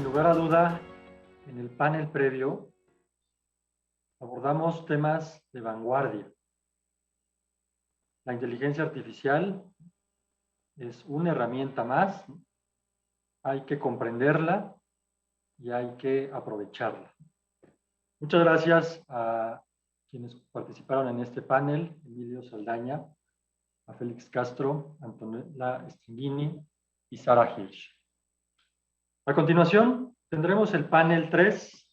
lugar a duda, en el panel previo abordamos temas de vanguardia. La inteligencia artificial es una herramienta más, hay que comprenderla y hay que aprovecharla. Muchas gracias a quienes participaron en este panel: Emilio Saldaña, a Félix Castro, Antonella Stringini y Sara Hirsch. A continuación, tendremos el panel 3,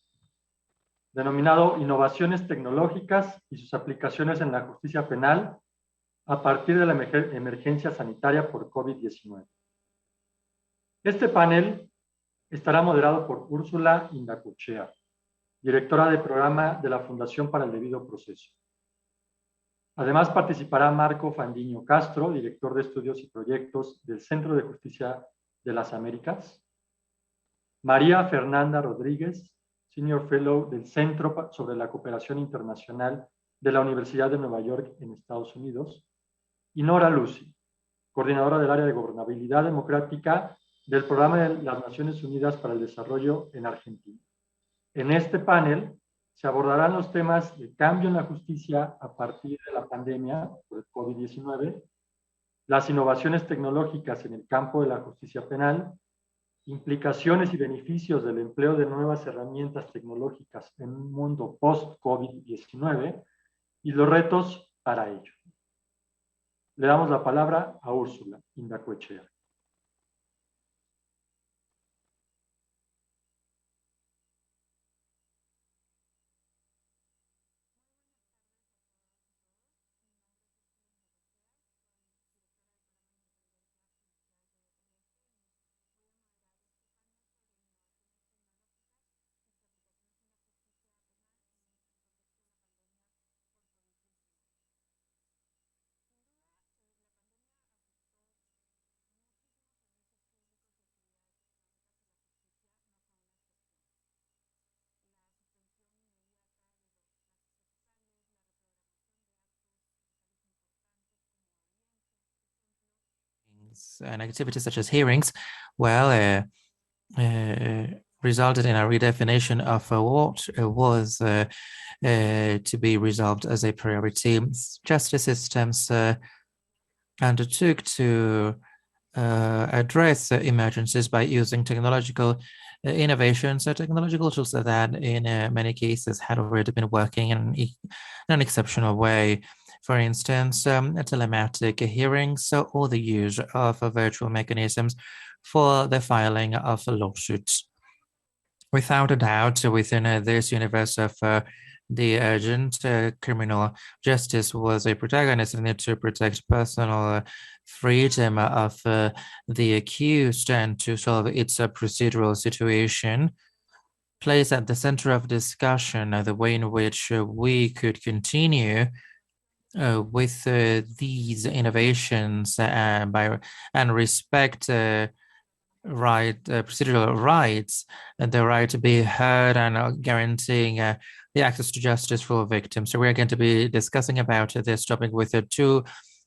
denominado Innovaciones Tecnológicas y sus aplicaciones en la justicia penal a partir de la emergencia sanitaria por COVID-19. Este panel estará moderado por Úrsula Indacochea, directora de programa de la Fundación para el Debido Proceso. Además participará Marco Fandiño Castro, director de estudios y proyectos del Centro de Justicia de las Américas, María Fernanda Rodríguez, Senior Fellow del Centro sobre la Cooperación Internacional de la Universidad de Nueva York en Estados Unidos, y Nora Lucy, coordinadora del área de gobernabilidad democrática del Programa de las Naciones Unidas para el Desarrollo en Argentina. En este panel se abordarán los temas de cambio en la justicia a partir de la pandemia por el COVID-19, las innovaciones tecnológicas en el campo de la justicia penal, implicaciones y beneficios del empleo de nuevas herramientas tecnológicas en un mundo post-COVID-19 y los retos para ello. Le damos la palabra a Úrsula Indacochea. And activities such as hearings, resulted in a redefinition of what was to be resolved as a priority. Justice systems undertook to address emergencies by using technological innovations, technological tools that in many cases had already been working in an exceptional way. For instance, telematic hearings or the use of virtual mechanisms for the filing of lawsuits. Without a doubt, within this universe of the urgent criminal justice was a protagonist in it to protect personal freedom of the accused and to solve its procedural situation. Placed at the center of discussion the way in which we could continue with these innovations and respect procedural rights, the right to be heard, and guaranteeing the access to justice for victims. So we're going to be discussing about this topic with two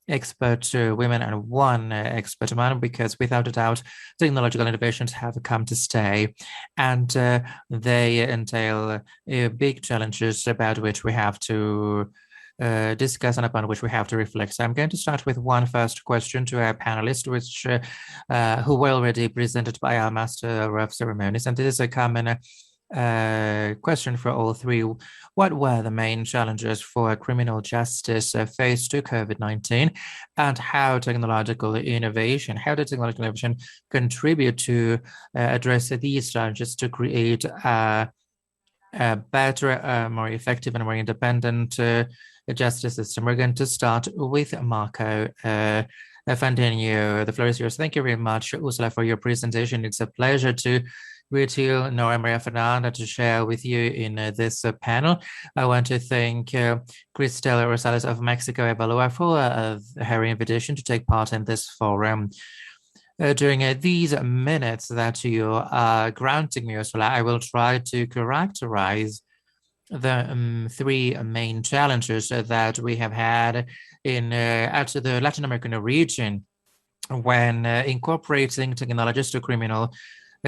expert women and one expert man, because without a doubt, technological innovations have come to stay, and they entail big challenges about which we have to discuss and upon which we have to reflect. So I'm going to start with one first question to our panelists, which who were already presented by our Master of Ceremonies, and this is a common question for all three. What were the main challenges for criminal justice faced to COVID-19, and how technological innovation, how did technological innovation contribute to address these challenges to create a better, more effective, and more independent justice system? We're going to start with Marco Fandinho. The floor is yours. Thank you very much, Ursula, for your presentation. It's a pleasure to greet you, Nora Maria Fernanda, to share with you in this panel. I want to thank Cristel Rosales of Mexico Evalua for her invitation to take part in this forum. During these minutes that you are granting me, Ursula, I will try to characterize the three main challenges that we have had in at the Latin American region when incorporating technologies to criminal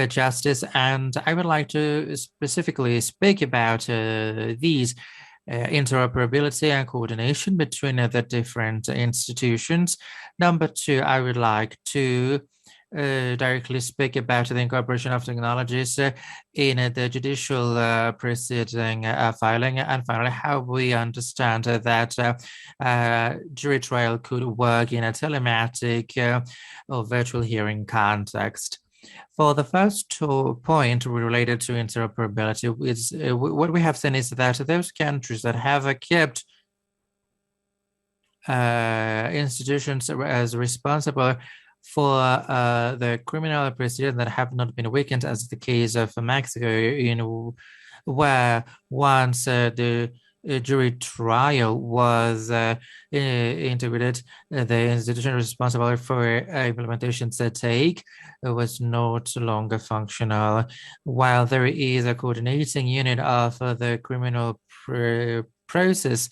justice. And I would like to specifically speak about these interoperability and coordination between the different institutions. Number two, I would like to directly speak about the incorporation of technologies in the judicial proceeding filing, and finally, how we understand that jury trial could work in a telematic or virtual hearing context. For the first point related to interoperability, is what we have seen is that those countries that have kept institutions as responsible for the criminal proceedings that have not been weakened, as the case of Mexico, where once the jury trial was integrated, the institution responsible for implementation's take was not longer functional. While there is a coordinating unit of the criminal process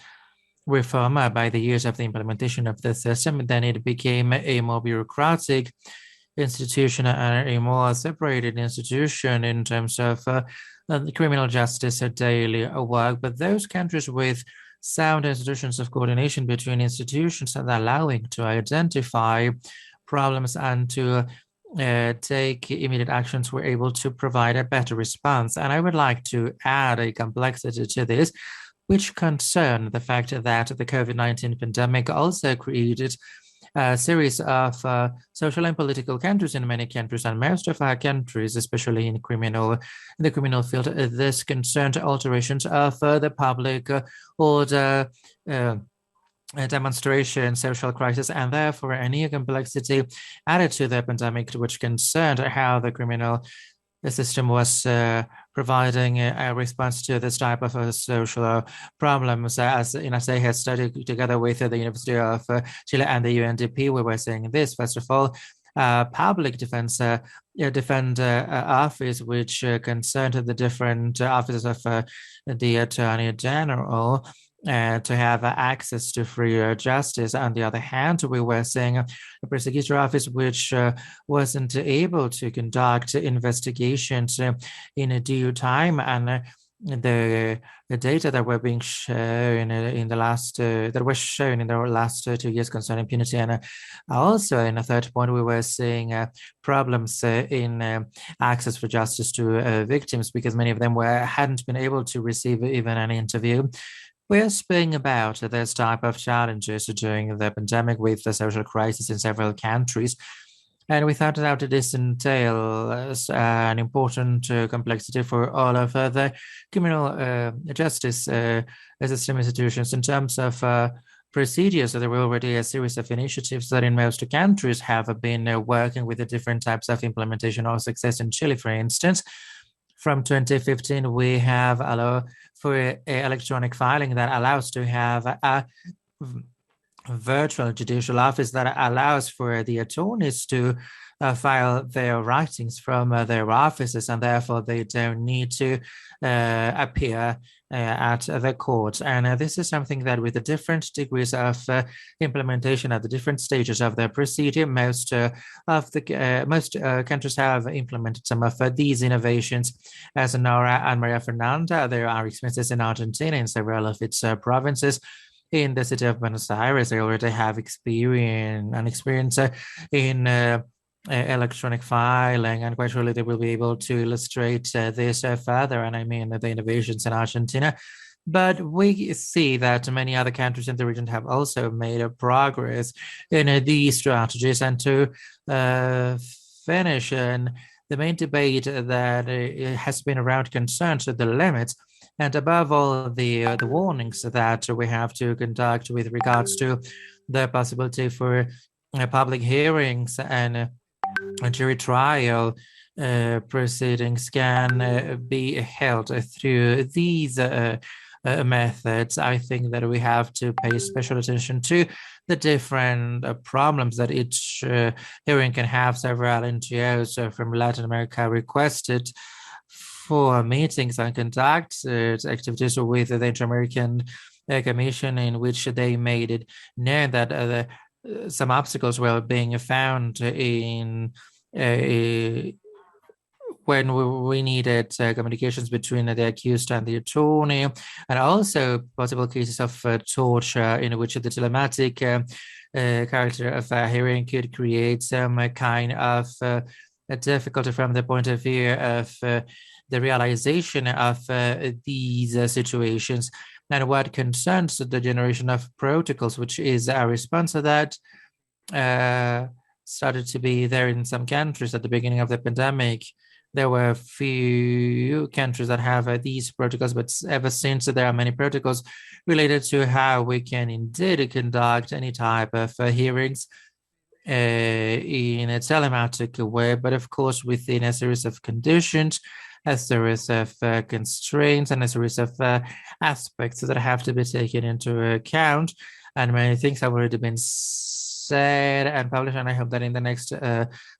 reform by the years of the implementation of the system, then it became a more bureaucratic institution and a more separated institution in terms of the criminal justice daily work. But those countries with sound institutions of coordination between institutions are allowing to identify problems and to take immediate actions were able to provide a better response. And I would like to add a complexity to this, which concern the fact that the COVID-19 pandemic also created a series of social and political countries in many countries, and most of our countries, especially in the criminal field, this concerned alterations of the public order, demonstration, social crisis, and therefore a new complexity added to the pandemic, which concerned how the criminal system was providing a response to this type of social problems. As INASE has studied together with the University of Chile and the UNDP, we were saying this. First of all, public defense office, which concerned the different offices of the Attorney General, to have access to free justice. On the other hand, we were seeing a prosecutor office which wasn't able to conduct investigations in a due time, and the data that were being shown in the last that was shown in the last 2 years concerning impunity, and also in a third point, we were seeing problems in access for justice to victims, because many of them hadn't been able to receive even an interview. We are speaking about this type of challenges during the pandemic with the social crisis in several countries. And we thought that this entails an important complexity for all of the criminal justice system institutions. In terms of procedures, there were already a series of initiatives that in most countries have been working with the different types of implementation or success. In Chile, for instance, from 2015, we have a law for electronic filing that allows to have a virtual judicial office that allows for the attorneys to file their writings from their offices, and therefore they don't need to appear at the courts. And this is something that, with the different degrees of implementation at the different stages of the procedure, most countries have implemented some of these innovations. As Nora and Maria Fernanda, there are experiences in Argentina in several of its provinces. In the city of Buenos Aires, they already have experience in electronic filing, and quite surely they will be able to illustrate this further, and I mean the innovations in Argentina. But we see that many other countries in the region have also made a progress in these strategies. And to finish, the main debate that has been around concerns the limits, and above all, the warnings that we have to conduct with regards to the possibility for public hearings and jury trial proceedings can be held through these methods. I think that we have to pay special attention to the different problems that each hearing can have. Several NGOs from Latin America requested for meetings and conduct activities with the Inter-American Commission, in which they made it known that some obstacles were being found in when we needed communications between the accused and the attorney, and also possible cases of torture in which the telematic character of a hearing could create some kind of difficulty from the point of view of the realization of these situations. And what concerns the generation of protocols, which is a response to that, started to be there in some countries at the beginning of the pandemic. There were a few countries that have these protocols, but ever since there are many protocols related to how we can indeed conduct any type of hearings in a telematic way, but of course within a series of conditions, a series of constraints, and a series of aspects that have to be taken into account. And many things have already been said and published, and I hope that in the next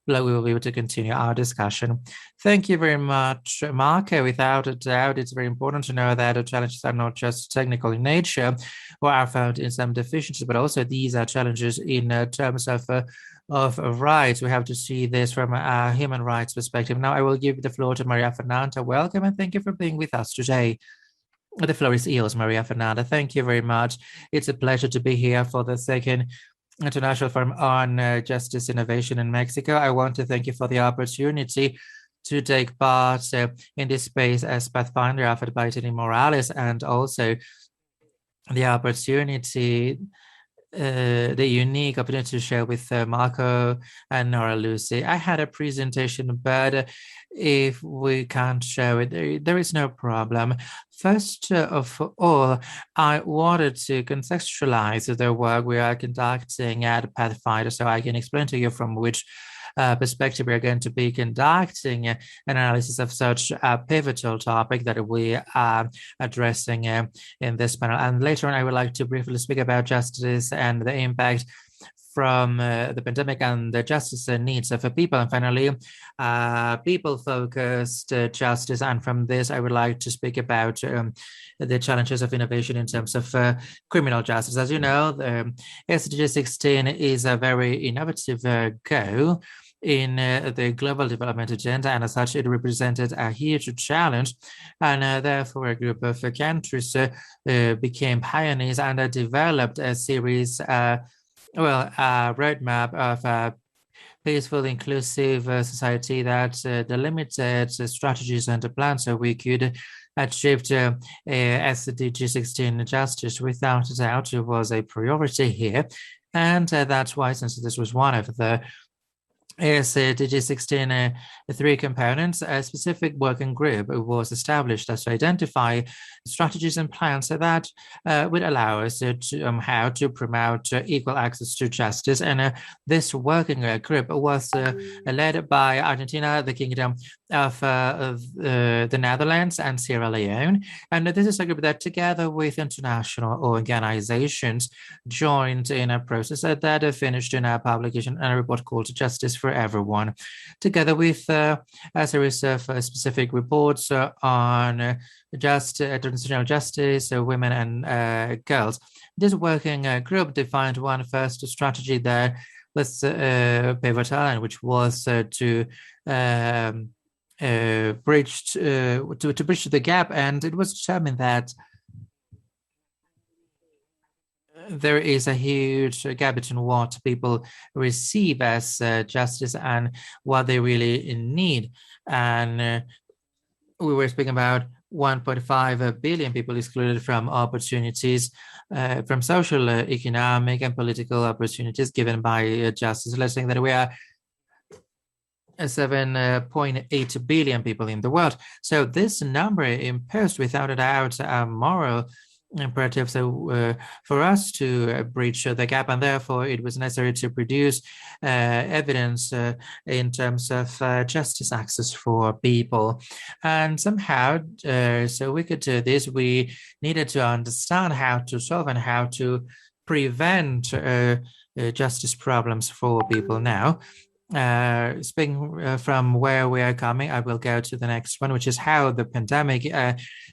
blog we will be able to continue our discussion. Thank you very much, Marco. Without a doubt, it's very important to know that the challenges are not just technical in nature or are found in some deficiencies, but also these are challenges in terms of rights. We have to see this from a human rights perspective. Now I will give the floor to Maria Fernanda. Welcome and thank you for being with us today. The floor is yours, Maria Fernanda. Thank you very much. It's a pleasure to be here for the second International Forum on Justice Innovation in Mexico. I want to thank you for the opportunity to take part in this space as Pathfinder offered by Tini Morales, and also the opportunity, the unique opportunity to share with Marco and Nora Lucy. I had a presentation, but if we can't show it, there is no problem. First of all, I wanted to contextualize the work we are conducting at Pathfinder, so I can explain to you from which perspective we are going to be conducting an analysis of such a pivotal topic that we are addressing in this panel. And later on, I would like to briefly speak about justice and the impact from the pandemic and the justice needs of people. And finally, people-focused justice. And from this, I would like to speak about the challenges of innovation in terms of criminal justice. As you know, the SDG 16 is a very innovative goal in the global development agenda, and as such, it represented a huge challenge, and therefore a group of countries became pioneers and developed a series, a roadmap of a peaceful, inclusive society that delimited strategies and plans so we could achieve SDG 16 justice. Without a doubt, it was a priority here, and that's why, since this was one of the SDG 16 three components, a specific working group was established to identify strategies and plans that would allow us to how to promote equal access to justice. And this working group was led by Argentina, the Kingdom of the Netherlands, and Sierra Leone. And this is a group that, together with international organizations, joined in a process that finished in a publication and a report called Justice for Everyone, together with a series of specific reports on transitional justice, women and girls. This working group defined one first strategy that was pivotal, and which was to bridge the gap, and it was determined that there is a huge gap between what people receive as justice and what they really need. And we were speaking about 1.5 billion people excluded from opportunities, from social, economic, and political opportunities given by justice. Let's say that we are 7.8 billion people in the world. So this number imposed, without a doubt, a moral imperative for us to bridge the gap, and therefore it was necessary to produce evidence in terms of justice access for people. And somehow, so we could do this, we needed to understand how to solve and how to prevent justice problems for people. Now, speaking from where we are coming, I will go to the next one, which is how the pandemic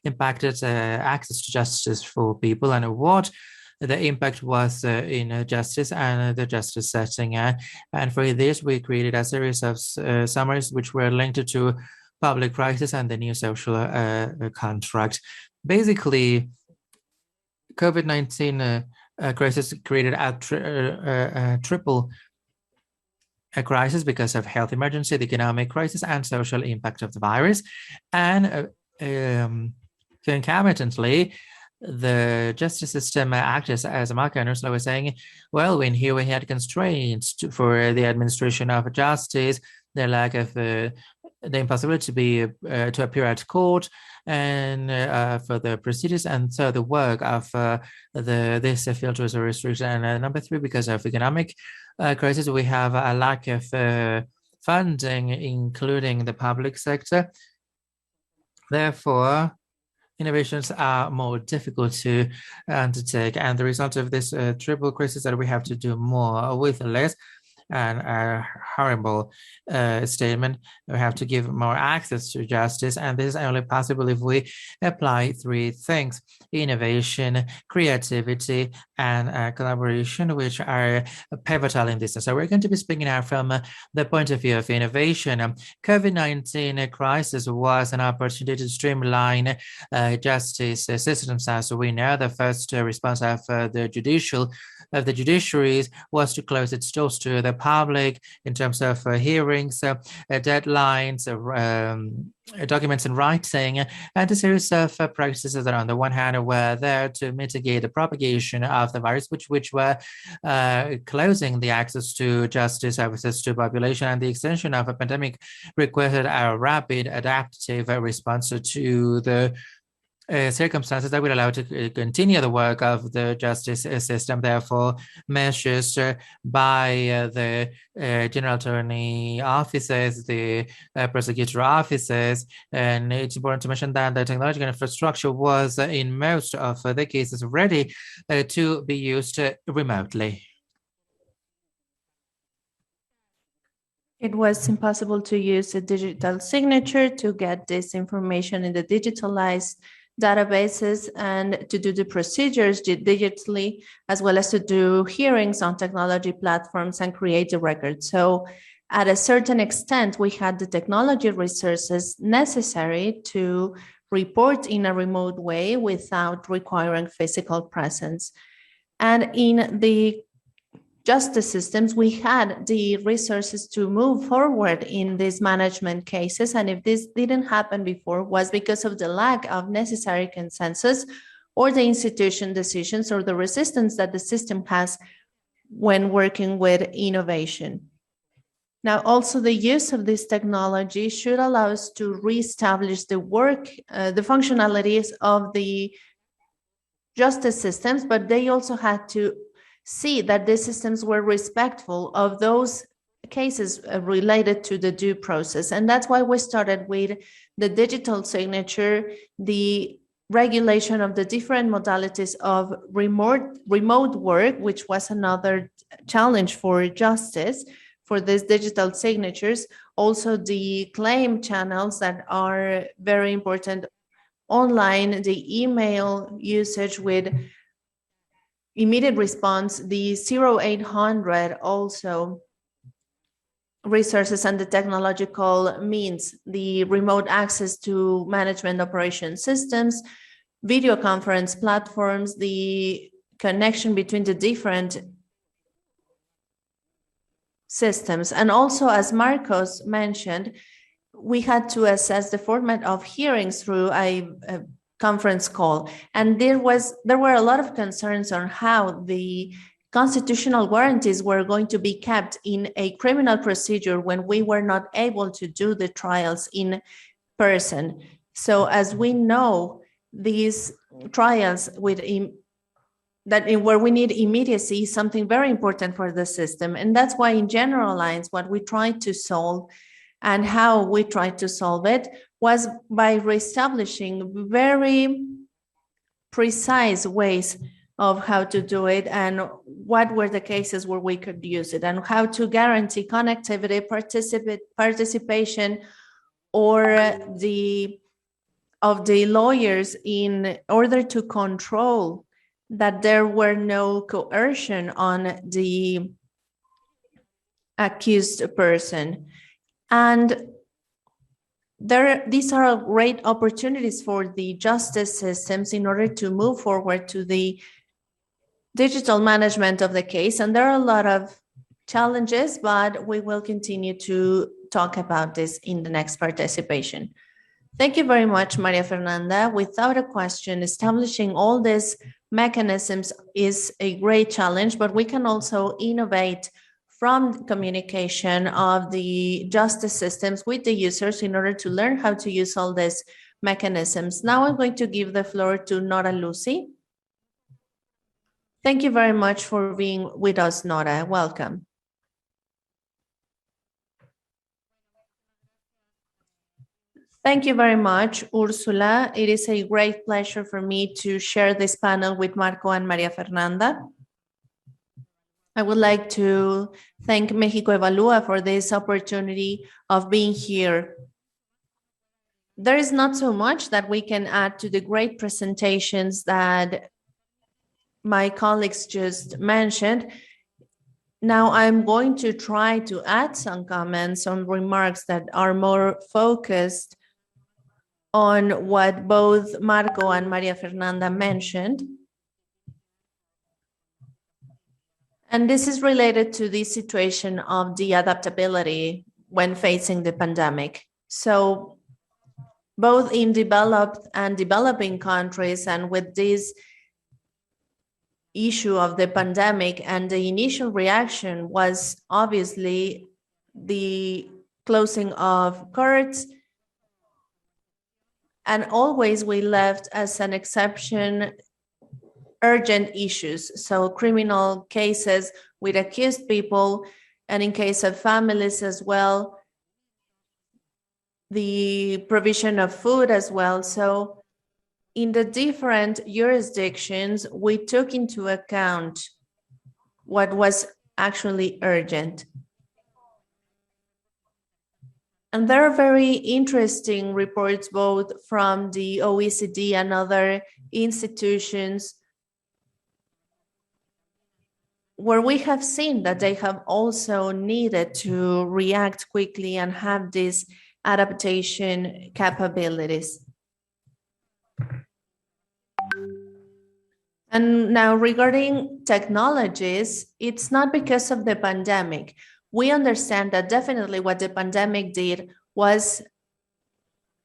impacted access to justice for people and what the impact was in justice and the justice setting. And for this, we created a series of summaries which were linked to public crisis and the new social contract. Basically, COVID-19 crisis created a triple crisis because of health emergency, the economic crisis, and social impact of the virus. And concomitantly, the justice system acted, as Mark Anderson was saying, well, when here we had constraints for the administration of justice, the lack of the impossibility to be to appear at court and for the procedures, and so the work of this field was restricted. And number three, because of economic crisis, we have a lack of funding, including the public sector. Therefore, innovations are more difficult to undertake, and the result of this triple crisis that we have to do more with less. And a horrible statement. We have to give more access to justice, and this is only possible if we apply three things: innovation, creativity, and collaboration, which are pivotal in this. So we're going to be speaking now from the point of view of innovation. COVID-19 crisis was an opportunity to streamline justice systems. As we know, the first response of the judiciaries was to close its doors to the public in terms of hearings, deadlines, documents in writing, and a series of practices that on the one hand were there to mitigate the propagation of the virus, which were closing the access to justice services to population, and the extension of a pandemic required a rapid adaptive response to the circumstances that will allow to continue the work of the justice system. Therefore, measures by the general attorney offices, the prosecutor offices, and it's important to mention that the technological infrastructure was in most of the cases ready to be used remotely. It was impossible to use a digital signature to get this information in the digitalized databases and to do the procedures digitally, as well as to do hearings on technology platforms and create the record. So at a certain extent, we had the technology resources necessary to report in a remote way without requiring physical presence. And in the justice systems, we had the resources to move forward in these management cases. And if this didn't happen before, was because of the lack of necessary consensus or the institution decisions or the resistance that the system has when working with innovation. Now, also the use of this technology should allow us to reestablish the work, the functionalities of the justice systems, but they also had to see that the systems were respectful of those cases related to the due process. And that's why we started with the digital signature, the regulation of the different modalities of remote work, which was another challenge for justice for these digital signatures. Also the claim channels that are very important online, the email usage with immediate response, the 0800 also resources and the technological means, the remote access to management operation systems, video conference platforms, the connection between the different systems. And also, as Marcos mentioned, we had to assess the format of hearings through a conference call. And there were a lot of concerns on how the constitutional warranties were going to be kept in a criminal procedure when we were not able to do the trials in person. So as we know, these trials where we need immediacy is something very important for the system. And that's why in general lines, what we tried to solve and how we tried to solve it was by reestablishing very precise ways of how to do it and what were the cases where we could use it and how to guarantee connectivity, participation, or of the lawyers in order to control that there were no coercion on the accused person. And these are great opportunities for the justice systems in order to move forward to the digital management of the case. And there are a lot of challenges, but we will continue to talk about this in the next participation. Thank you very much, Maria Fernanda. Without a question, establishing all these mechanisms is a great challenge, but we can also innovate from communication of the justice systems with the users in order to learn how to use all these mechanisms. Now I'm going to give the floor to Nora Lucy. Thank you very much for being with us, Nora. Welcome. Thank you very much, Ursula. It is a great pleasure for me to share this panel with Marco and Maria Fernanda. I would like to thank Mexico Evalúa for this opportunity of being here. There is not so much that we can add to the great presentations that my colleagues just mentioned. Now I'm going to try to add some comments on remarks that are more focused on what both Marco and Maria Fernanda mentioned. And this is related to the situation of the adaptability when facing the pandemic. So both in developed and developing countries, and with this issue of the pandemic, and the initial reaction was obviously the closing of courts. And always we left as an exception urgent issues. So criminal cases with accused people, and in case of families as well, the provision of food as well. So in the different jurisdictions, we took into account what was actually urgent. And there are very interesting reports, both from the OECD and other institutions, where we have seen that they have also needed to react quickly and have these adaptation capabilities. And now regarding technologies, it's not because of the pandemic. We understand that definitely what the pandemic did was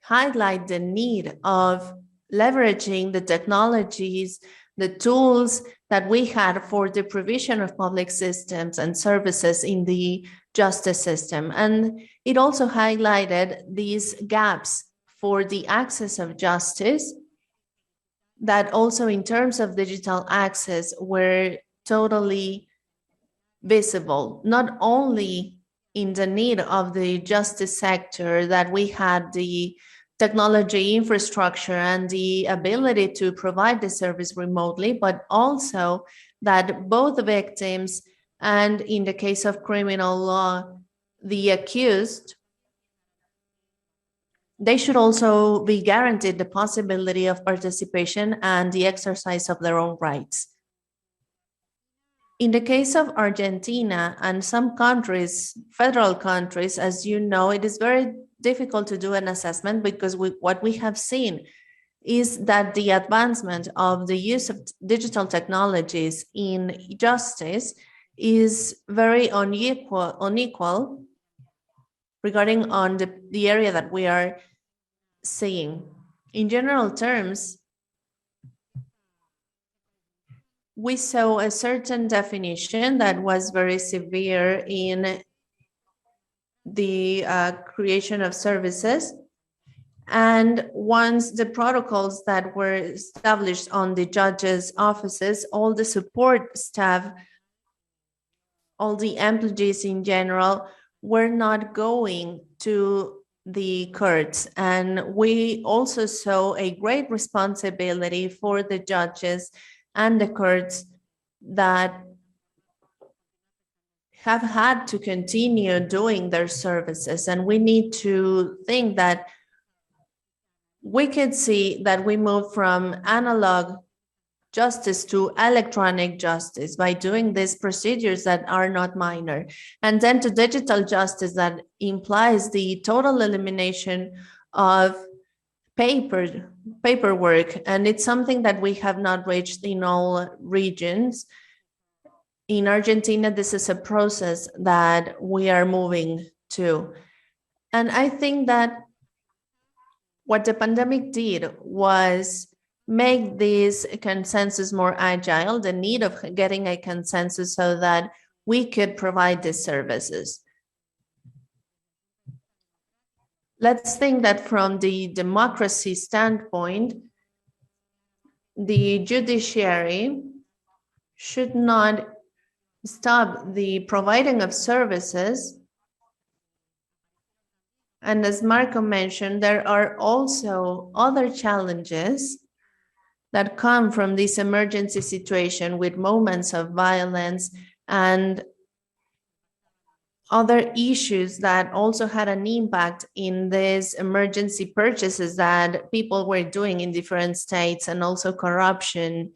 highlight the need of leveraging the technologies, the tools that we had for the provision of public systems and services in the justice system. And it also highlighted these gaps for the access of justice that also in terms of digital access were totally visible, not only in the need of the justice sector, that we had the technology infrastructure and the ability to provide the service remotely, but also that both victims and, in the case of criminal law, the accused, they should also be guaranteed the possibility of participation and the exercise of their own rights. In the case of Argentina and some countries, federal countries, as you know, it is very difficult to do an assessment, because what we have seen is that the advancement of the use of digital technologies in justice is very unequal regarding on the area that we are seeing. In general terms, we saw a certain definition that was very severe in the creation of services. And once the protocols that were established on the judges' offices, all the support staff, all the employees in general were not going to the courts. And we also saw a great responsibility for the judges and the courts that have had to continue doing their services. And we need to think that we could see that we move from analog justice to electronic justice by doing these procedures that are not minor, and then to digital justice that implies the total elimination of paperwork, and it's something that we have not reached in all regions. In Argentina, this is a process that we are moving to. And I think that what the pandemic did was make this consensus more agile, the need of getting a consensus so that we could provide these services. Let's think that from the democracy standpoint, the judiciary should not stop the providing of services. And as Marco mentioned, there are also other challenges that come from this emergency situation with moments of violence and other issues that also had an impact in these emergency purchases that people were doing in different states, and also corruption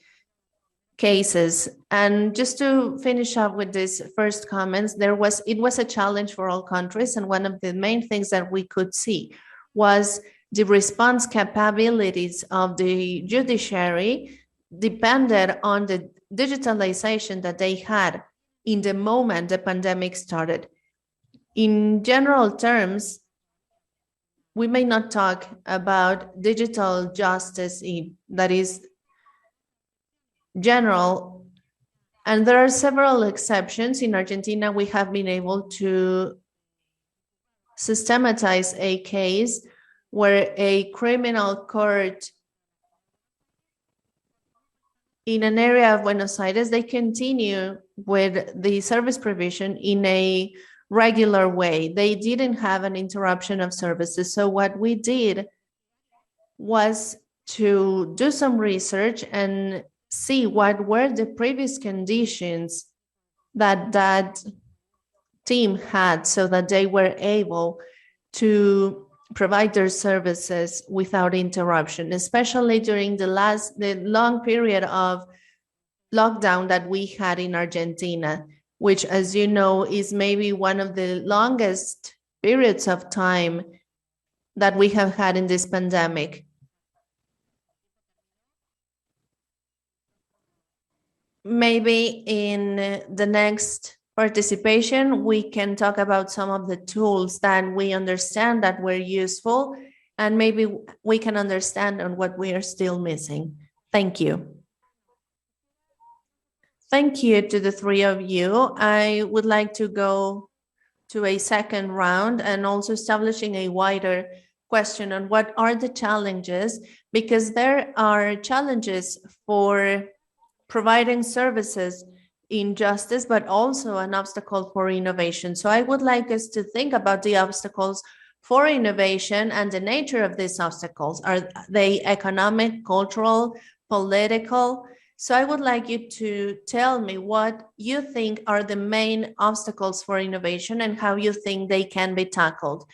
cases. And just to finish up with these first comments, it was a challenge for all countries, and one of the main things that we could see was the response capabilities of the judiciary depended on the digitalization that they had in the moment the pandemic started. In general terms, we may not talk about digital justice that is general, and there are several exceptions. In Argentina, we have been able to systematize a case where a criminal court in an area of Buenos Aires, they continue with the service provision in a regular way. They didn't have an interruption of services. So what we did was to do some research and see what were the previous conditions that that team had so that they were able to provide their services without interruption, especially during the long period of lockdown that we had in Argentina, which, as you know, is maybe one of the longest periods of time that we have had in this pandemic. Maybe in the next participation, we can talk about some of the tools that we understand that were useful, and maybe we can understand on what we are still missing. Thank you. Thank you to the three of you. I would like to go to a second round and also establishing a wider question on what are the challenges, because there are challenges for providing services in justice, but also an obstacle for innovation. So I would like us to think about the obstacles for innovation and the nature of these obstacles. Are they economic, cultural, political? So I would like you to tell me what you think are the main obstacles for innovation and how you think they can be tackled.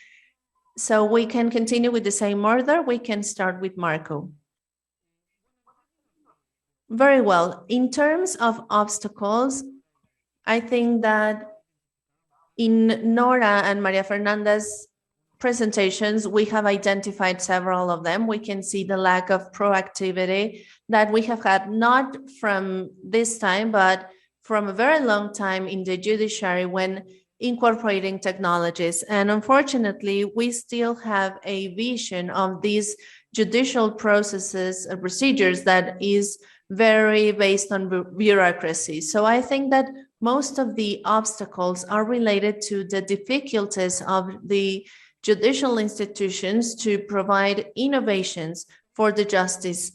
So we can continue with the same order. We can start with Marco. Very well. In terms of obstacles, I think that in Nora and Maria Fernanda's presentations, we have identified several of them. We can see the lack of proactivity that we have had, not from this time, but from a very long time in the judiciary when incorporating technologies. And unfortunately, we still have a vision of these judicial processes and procedures that is very based on bureaucracy. So I think that most of the obstacles are related to the difficulties of the judicial institutions to provide innovations for the justice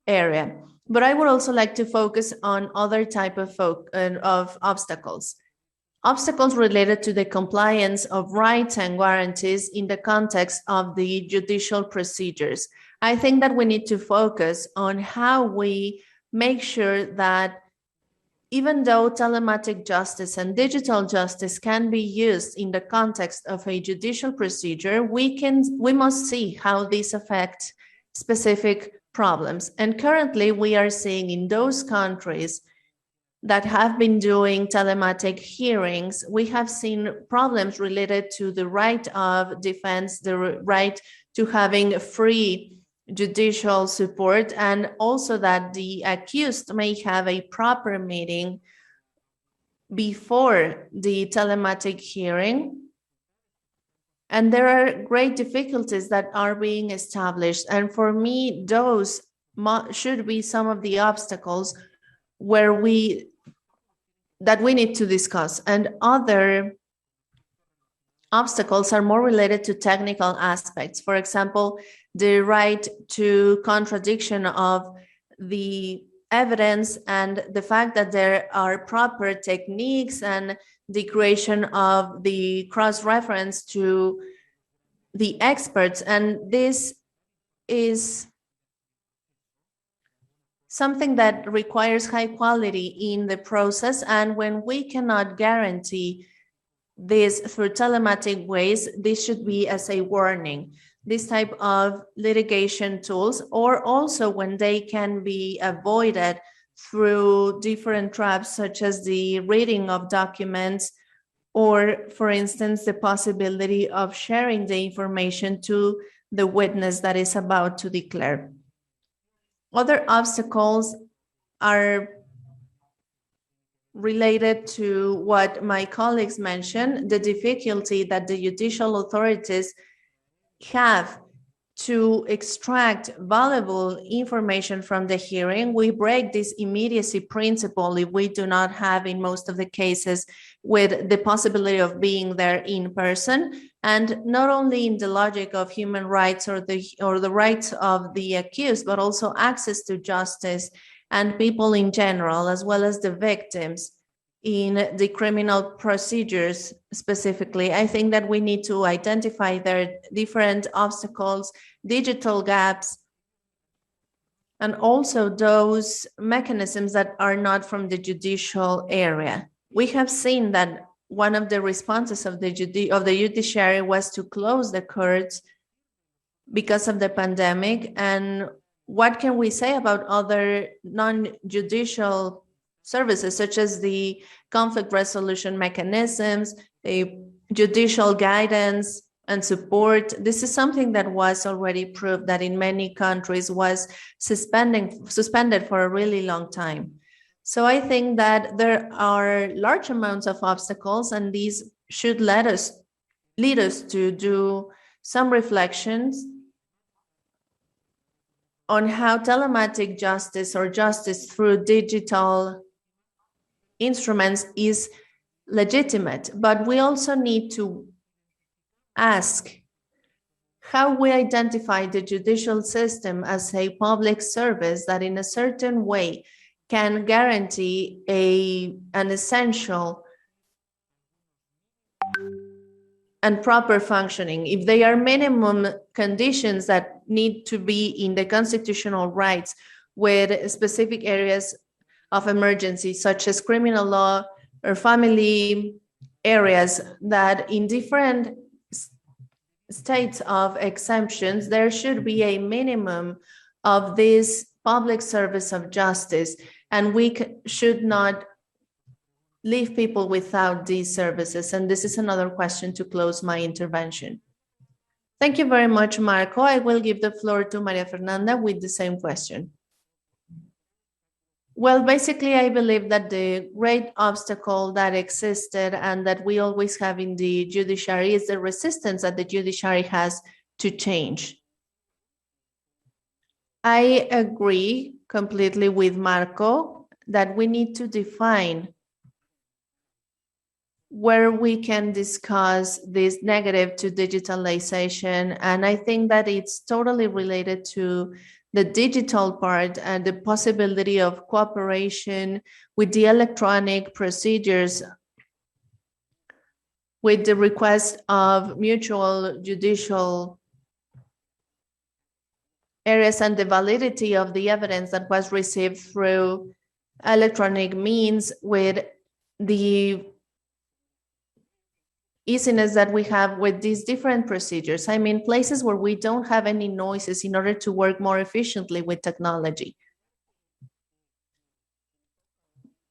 area. But I would also like to focus on other type of obstacles. Obstacles related to the compliance of rights and guarantees in the context of the judicial procedures. I think that we need to focus on how we make sure that even though telematic justice and digital justice can be used in the context of a judicial procedure, we must see how these affect specific problems. And currently we are seeing in those countries that have been doing telematic hearings, we have seen problems related to the right of defense, the right to having free judicial support, and also that the accused may have a proper meeting before the telematic hearing. And there are great difficulties that are being established. And for me, those should be some of the obstacles that we need to discuss. And other obstacles are more related to technical aspects. For example, the right to contradiction of the evidence and the fact that there are proper techniques and the creation of the cross-reference to the experts. And this is something that requires high quality in the process. And when we cannot guarantee this through telematic ways, this should be as a warning. This type of litigation tools, or also when they can be avoided through different traps, such as the reading of documents, or for instance, the possibility of sharing the information to the witness that is about to declare. Other obstacles are related to what my colleagues mentioned, the difficulty that the judicial authorities have to extract valuable information from the hearing. We break this immediacy principle if we do not have, in most of the cases, with the possibility of being there in person, and not only in the logic of human rights or the rights of the accused, but also access to justice and people in general, as well as the victims in the criminal procedures specifically. I think that we need to identify their different obstacles, digital gaps, and also those mechanisms that are not from the judicial area. We have seen that one of the responses of the judiciary was to close the courts because of the pandemic. And what can we say about other non-judicial services, such as the conflict resolution mechanisms, the judicial guidance and support? This is something that was already proved that in many countries was suspended for a really long time. So I think that there are large amounts of obstacles, and these should lead us to do some reflections on how telematic justice or justice through digital instruments is legitimate. But we also need to ask how we identify the judicial system as a public service that in a certain way can guarantee an essential and proper functioning. If they are minimum conditions that need to be in the constitutional rights with specific areas of emergency, such as criminal law or family areas, that in different states of exemptions, there should be a minimum of this public service of justice, and we should not leave people without these services. And this is another question to close my intervention. Thank you very much, Marco. I will give the floor to Maria Fernanda with the same question. Well, basically, I believe that the great obstacle that existed and that we always have in the judiciary is the resistance that the judiciary has to change. I agree completely with Marco that we need to define where we can discuss this negative to digitalization. And I think that it's totally related to the digital part and the possibility of cooperation with the electronic procedures, with the request of mutual judicial areas and the validity of the evidence that was received through electronic means, with the easiness that we have with these different procedures. I mean, places where we don't have any noises in order to work more efficiently with technology.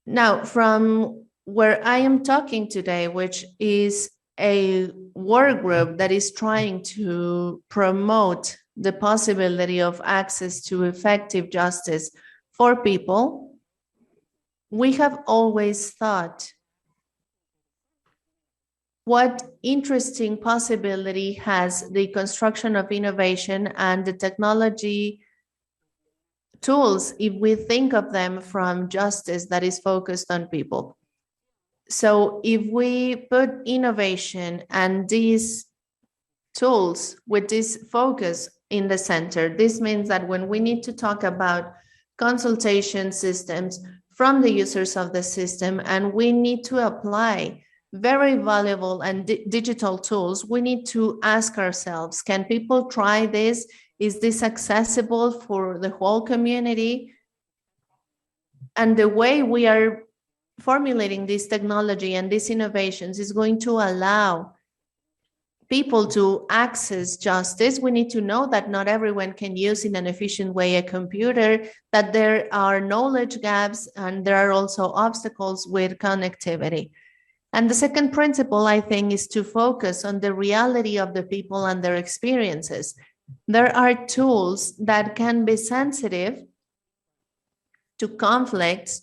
Now, from where I am talking today, which is a work group that is trying to promote the possibility of access to effective justice for people, we have always thought, what interesting possibility has the construction of innovation and the technology tools if we think of them from justice that is focused on people? So if we put innovation and these tools with this focus in the center, this means that when we need to talk about consultation systems from the users of the system, and we need to apply very valuable and digital tools, we need to ask ourselves, can people try this? Is this accessible for the whole community? And the way we are formulating this technology and these innovations is going to allow people to access justice. We need to know that not everyone can use in an efficient way a computer, that there are knowledge gaps, and there are also obstacles with connectivity. And the second principle, I think, is to focus on the reality of the people and their experiences. There are tools that can be sensitive to conflicts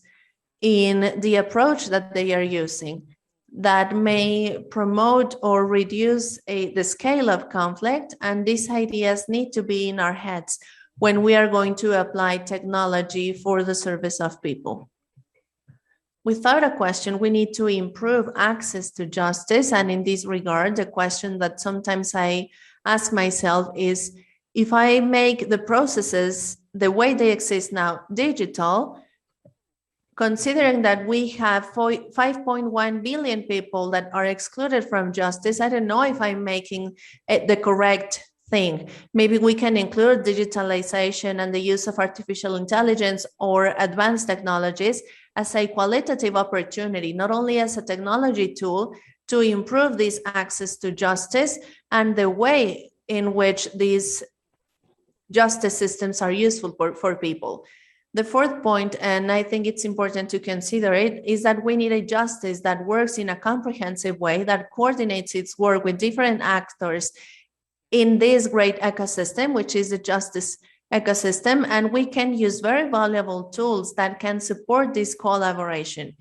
in the approach that they are using, that may promote or reduce the scale of conflict. And these ideas need to be in our heads when we are going to apply technology for the service of people. Without a question, we need to improve access to justice. And in this regard, the question that sometimes I ask myself is, if I make the processes the way they exist now digital, considering that we have 5.1 billion people that are excluded from justice, I don't know if I'm making the correct thing. Maybe we can include digitalization and the use of artificial intelligence or advanced technologies as a qualitative opportunity, not only as a technology tool to improve this access to justice and the way in which these justice systems are useful for people. The fourth point, and I think it's important to consider it, is that we need a justice that works in a comprehensive way, that coordinates its work with different actors in this great ecosystem, which is the justice ecosystem. And we can use very valuable tools that can support this collaboration.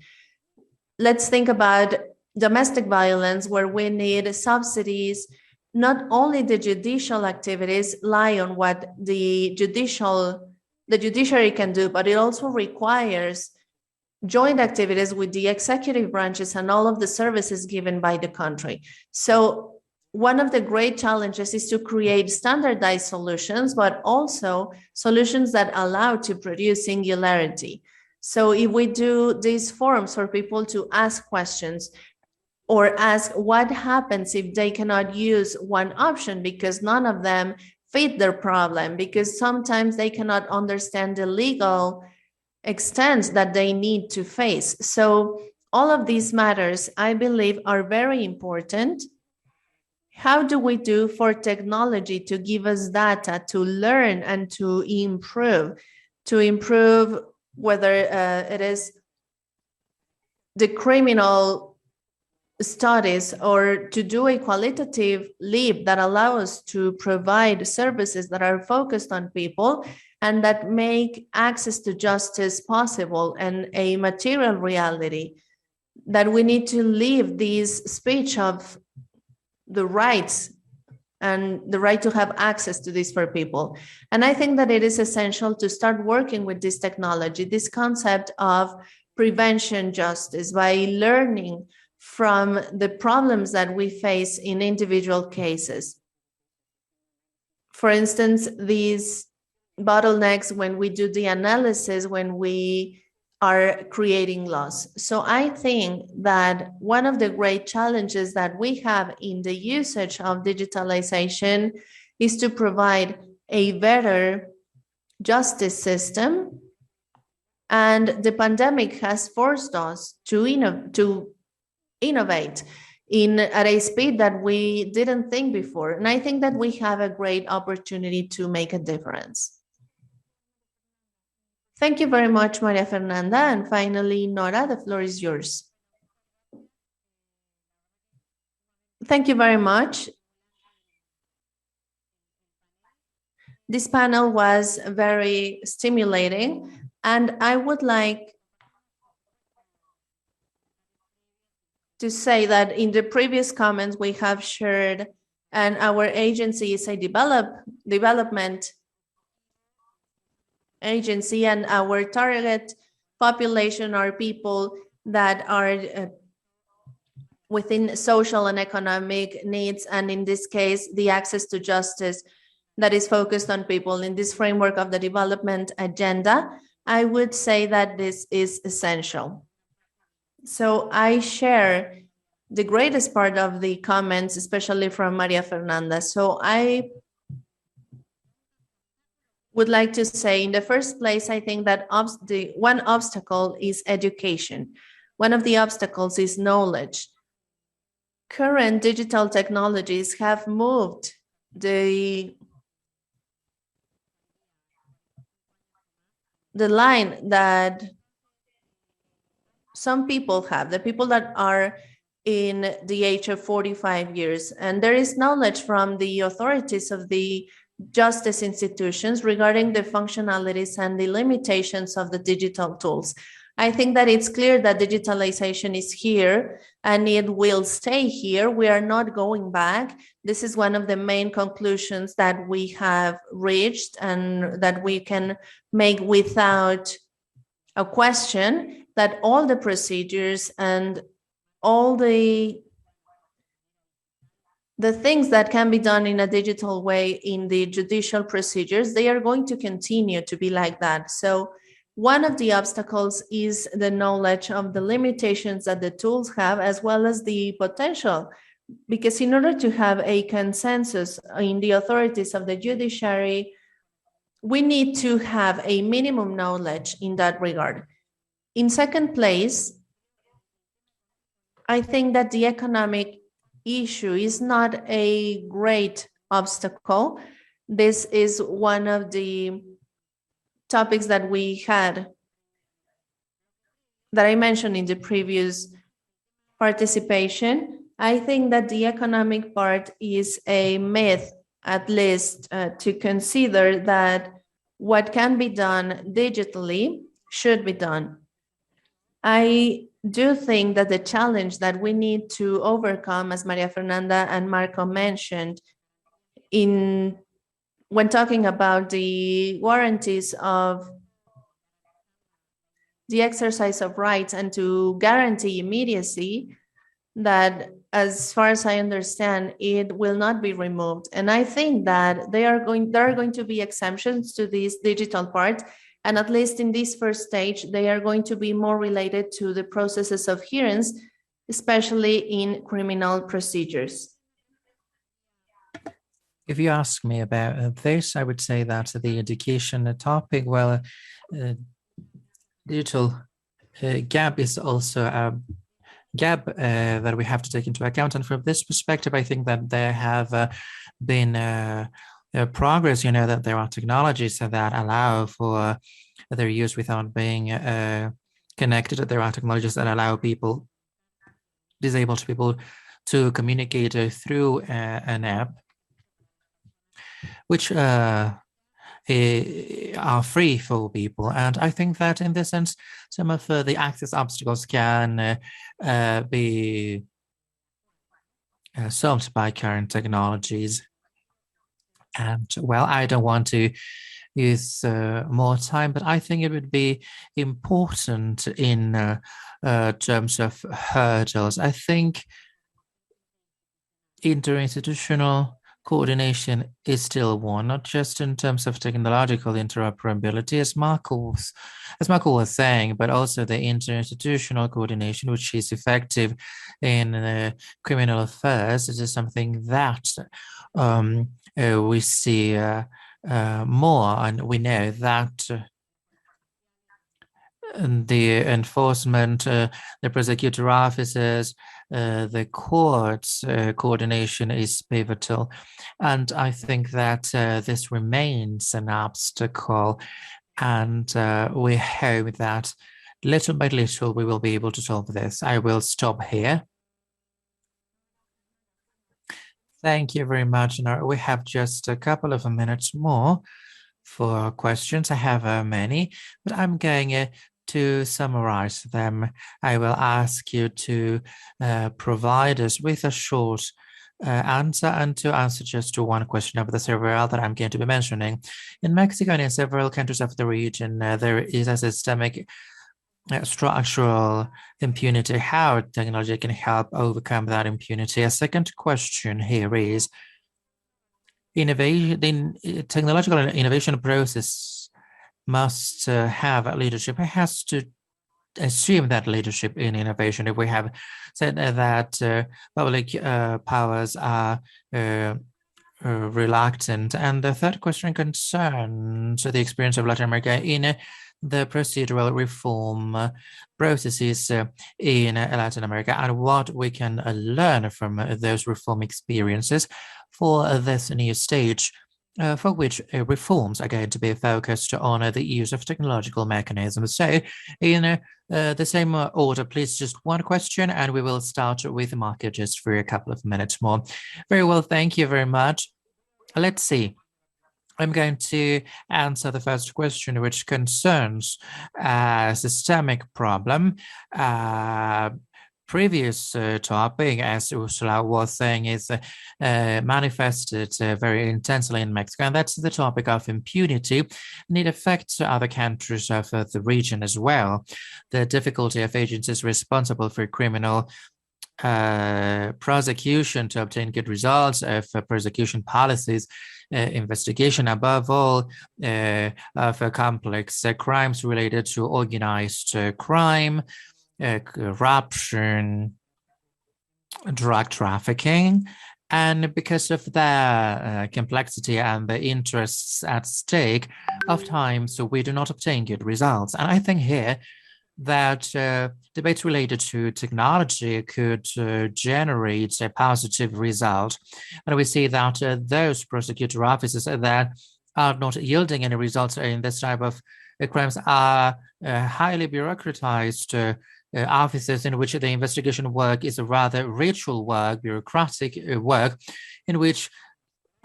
Let's think about domestic violence, where we need subsidies. Not only the judicial activities lie on what the judiciary can do, but it also requires joint activities with the executive branches and all of the services given by the country. So one of the great challenges is to create standardized solutions, but also solutions that allow to produce singularity. So if we do these forums for people to ask questions, or ask what happens if they cannot use one option because none of them fit their problem, because sometimes they cannot understand the legal extent that they need to face. So all of these matters, I believe, are very important. How do we do for technology to give us data to learn and to improve whether it is the criminal studies, or to do a qualitative leap that allow us to provide services that are focused on people and that make access to justice possible and a material reality, that we need to leave this speech of the rights and the right to have access to this for people. And I think that it is essential to start working with this technology, this concept of prevention justice, by learning from the problems that we face in individual cases. For instance, these bottlenecks when we do the analysis, when we are creating laws. So I think that one of the great challenges that we have in the usage of digitalization is to provide a better justice system. And the pandemic has forced us to innovate at a speed that we didn't think before. And I think that we have a great opportunity to make a difference. Thank you very much, Maria Fernanda. And finally, Nora, the floor is yours. Thank you very much. This panel was very stimulating, and I would like to say that in the previous comments we have shared, and our agency is a development agency, and our target population are people that are within social and economic needs, and in this case, the access to justice that is focused on people. In this framework of the development agenda, I would say that this is essential. So I share the greatest part of the comments, especially from Maria Fernanda. So I would like to say, in the first place, I think that the one obstacle is education. One of the obstacles is knowledge. Current digital technologies have moved the line that some people have, the people that are in the age of 45 years. And there is knowledge from the authorities of the justice institutions regarding the functionalities and the limitations of the digital tools. I think that it's clear that digitalization is here and it will stay here. We are not going back. This is one of the main conclusions that we have reached and that we can make without a question, that all the procedures and all the things that can be done in a digital way in the judicial procedures, they are going to continue to be like that. So one of the obstacles is the knowledge of the limitations that the tools have, as well as the potential, because in order to have a consensus in the authorities of the judiciary, we need to have a minimum knowledge in that regard. In second place, I think that the economic issue is not a great obstacle. This is one of the topics that we had, that I mentioned in the previous participation. I think that the economic part is a myth, at least to consider that what can be done digitally should be done. I do think that the challenge that we need to overcome, as Maria Fernanda and Marco mentioned, when talking about the warranties of the exercise of rights and to guarantee immediacy, that as far as I understand, it will not be removed. And I think that there are going to be exemptions to this digital part. And at least in this first stage, they are going to be more related to the processes of hearings, especially in criminal procedures. If you ask me about this, I would say that the education topic, well, digital gap is also a gap that we have to take into account. And from this perspective, I think that there have been progress, that there are technologies that allow for their use without being connected. There are technologies that allow disabled people to communicate through an app, which are free for people. And I think that in this sense, some of the access obstacles can be solved by current technologies. And well, I don't want to use more time, but I think it would be important in terms of hurdles. I think interinstitutional coordination is still one, not just in terms of technological interoperability, as Marco was saying, but also the interinstitutional coordination, which is effective in criminal affairs. It is something that we see more, and we know that the enforcement, the prosecutor officers, the courts coordination is pivotal. And I think that this remains an obstacle And we hope that little by little we will be able to solve this. I will stop here. Thank you very much. Now we have just a couple of minutes more for questions. I have many, but I'm going to summarize them. I will ask you to provide us with a short answer and to answer just to one question of the several that I'm going to be mentioning. In Mexico and in several countries of the region, there is a systemic structural impunity, how technology can help overcome that impunity. A second question here is, innovation, the technological innovation process must have leadership. It has to assume that leadership in innovation. If we have said that public powers are reluctant. And the third question concerns the experience of Latin America in the procedural reform processes in Latin America and what we can learn from those reform experiences for this new stage, for which reforms are going to be focused on the use of technological mechanisms. So in the same order, please, just one question, and we will start with Marco just for a couple of minutes more. Very well, thank you very much. Let's see. I'm going to answer the first question, which concerns a systemic problem. Previous topic, as Ursula was saying, is manifested very intensely in Mexico, and that's the topic of impunity, and it affects other countries of the region as well. The difficulty of agencies responsible for criminal prosecution to obtain good results of prosecution policies, investigation above all of complex crimes related to organized crime, corruption, drug trafficking. And because of the complexity and the interests at stake, oftentimes we do not obtain good results. And I think here that debates related to technology could generate a positive result. And we see that those prosecutor offices that are not yielding any results in this type of crimes are highly bureaucratized offices in which the investigation work is a rather ritual work, bureaucratic work, in which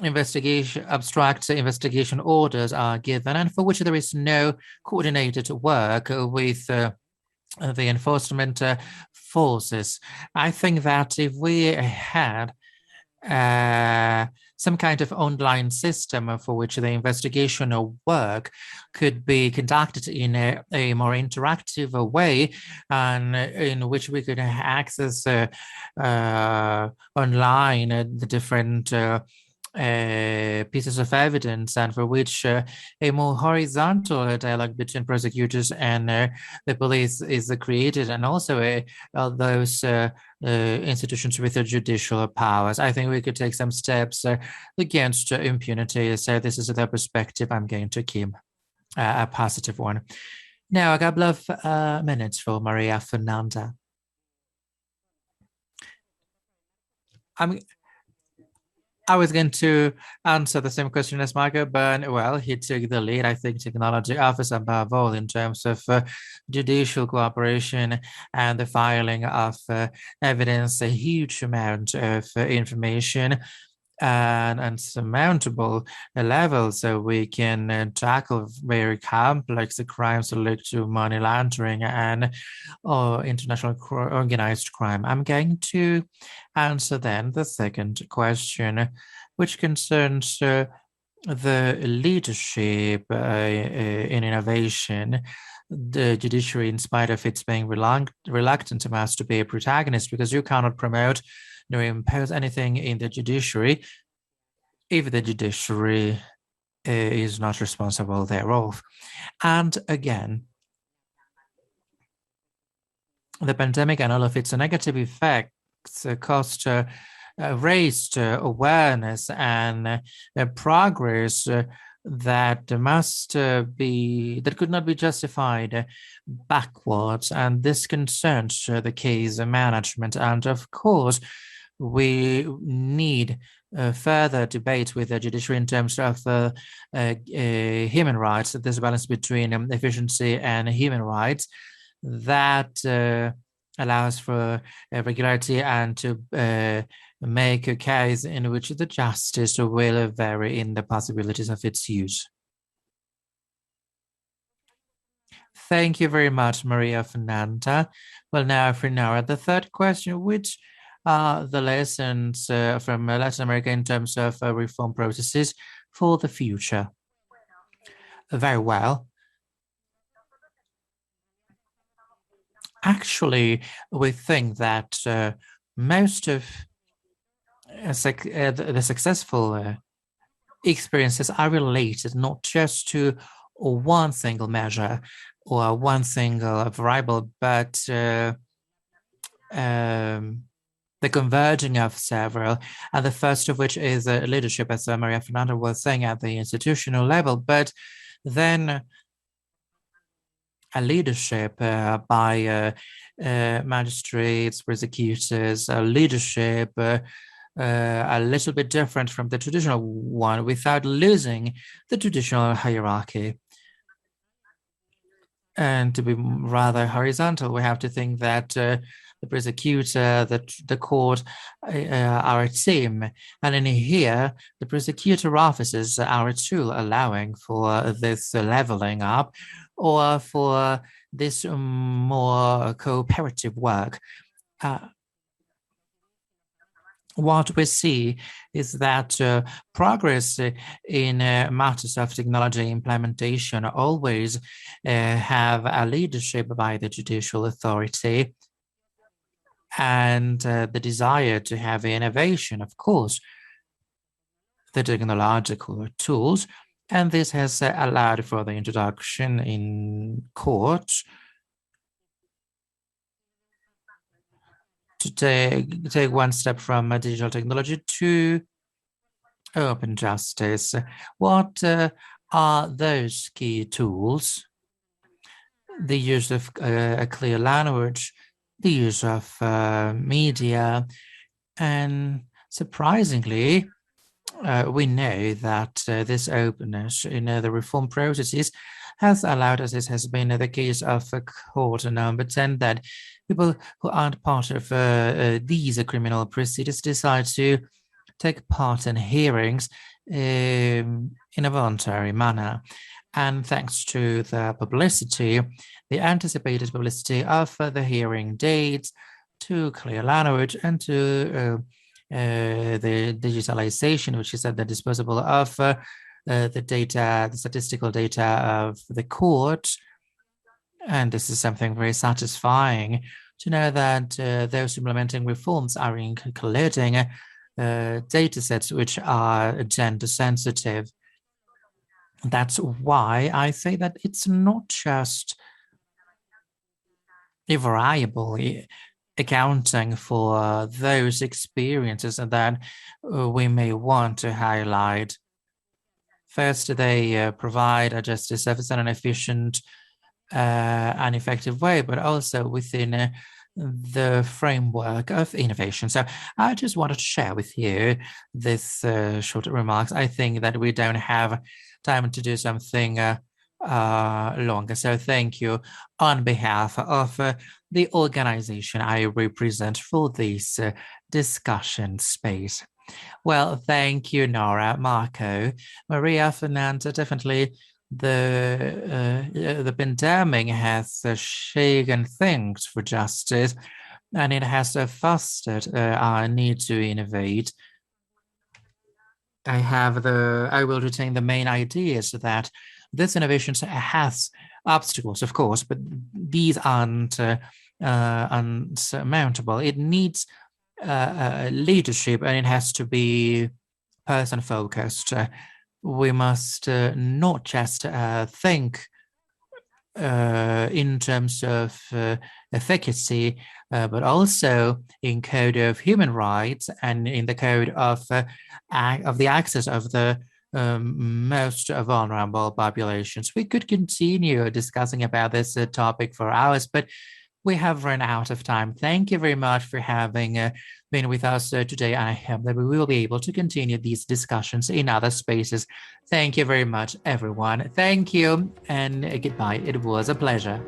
abstract investigation orders are given, and for which there is no coordinated work with the enforcement forces. I think that if we had some kind of online system for which the investigation work could be conducted in a more interactive way, and in which we could access online the different pieces of evidence, and for which a more horizontal dialogue between prosecutors and the police is created, and also those institutions with the judicial powers. I think we could take some steps against impunity. So this is the perspective I'm going to keep, a positive one. Now, a couple of minutes for Maria Fernanda. I was going to answer the same question as Marco, but, well, he took the lead. I think technology offers above all in terms of judicial cooperation and the filing of evidence, a huge amount of information and unsurmountable levels, so we can tackle very complex crimes linked to money laundering and international organized crime. I'm going to answer then the second question, which concerns the leadership in innovation. The judiciary, in spite of its being reluctant, must be a protagonist, because you cannot promote nor impose anything in the judiciary if the judiciary is not responsible thereof. And again, the pandemic and all of its negative effects raised awareness and progress that could not be justified backwards, and this concerns the case management. And of course, we need further debate with the judiciary in terms of human rights. There's a balance between efficiency and human rights that allows for regularity and to make a case in which the justice will vary in the possibilities of its use. Thank you very much, Maria Fernanda. Well, now for Nora, the third question, which are the lessons from Latin America in terms of reform processes for the future? Very well. Actually, we think that most of the successful experiences are related not just to one single measure or one single variable, but the converging of several, and the first of which is leadership, as Maria Fernanda was saying, at the institutional level, but then a leadership by magistrates, prosecutors, a leadership a little bit different from the traditional one without losing the traditional hierarchy. And to be rather horizontal, we have to think that the prosecutor, the court are a team. And in here, the prosecutor offices are a tool allowing for this leveling up or for this more cooperative work. What we see is that progress in matters of technology implementation always have a leadership by the judicial authority and the desire to have innovation, of course, the technological tools, and this has allowed for the introduction in courts to take one step from digital technology to open justice. What are those key tools? The use of a clear language, the use of media, and surprisingly, we know that this openness in the reform processes has allowed, as this has been the case of court number 10, that people who aren't part of these criminal proceedings decide to take part in hearings in a voluntary manner. And thanks to the publicity, the anticipated publicity of the hearing dates, to clear language, and to the digitalization, which is at the disposal of the data, the statistical data of the court. And this is something very satisfying to know that those implementing reforms are including data sets which are gender sensitive. That's why I say that it's not just a variable accounting for those experiences that we may want to highlight. First, they provide a justice service in an efficient and effective way, but also within the framework of innovation. So I just wanted to share with you this short remarks. I think that we don't have time to do something longer. So thank you on behalf of the organization I represent for this discussion space. Well, thank you, Nora, Marco, Maria Fernanda. Definitely the pandemic has shaken things for justice, and it has fostered our need to innovate. I will retain the main ideas that this innovation has obstacles, of course, but these aren't unsurmountable. It needs leadership, and it has to be person-focused. We must not just think in terms of efficacy, but also in code of human rights and in the code of the access of the most vulnerable populations. We could continue discussing about this topic for hours, but we have run out of time. Thank you very much for having been with us today. I hope that we will be able to continue these discussions in other spaces. Thank you very much, everyone. Thank you and goodbye. It was a pleasure.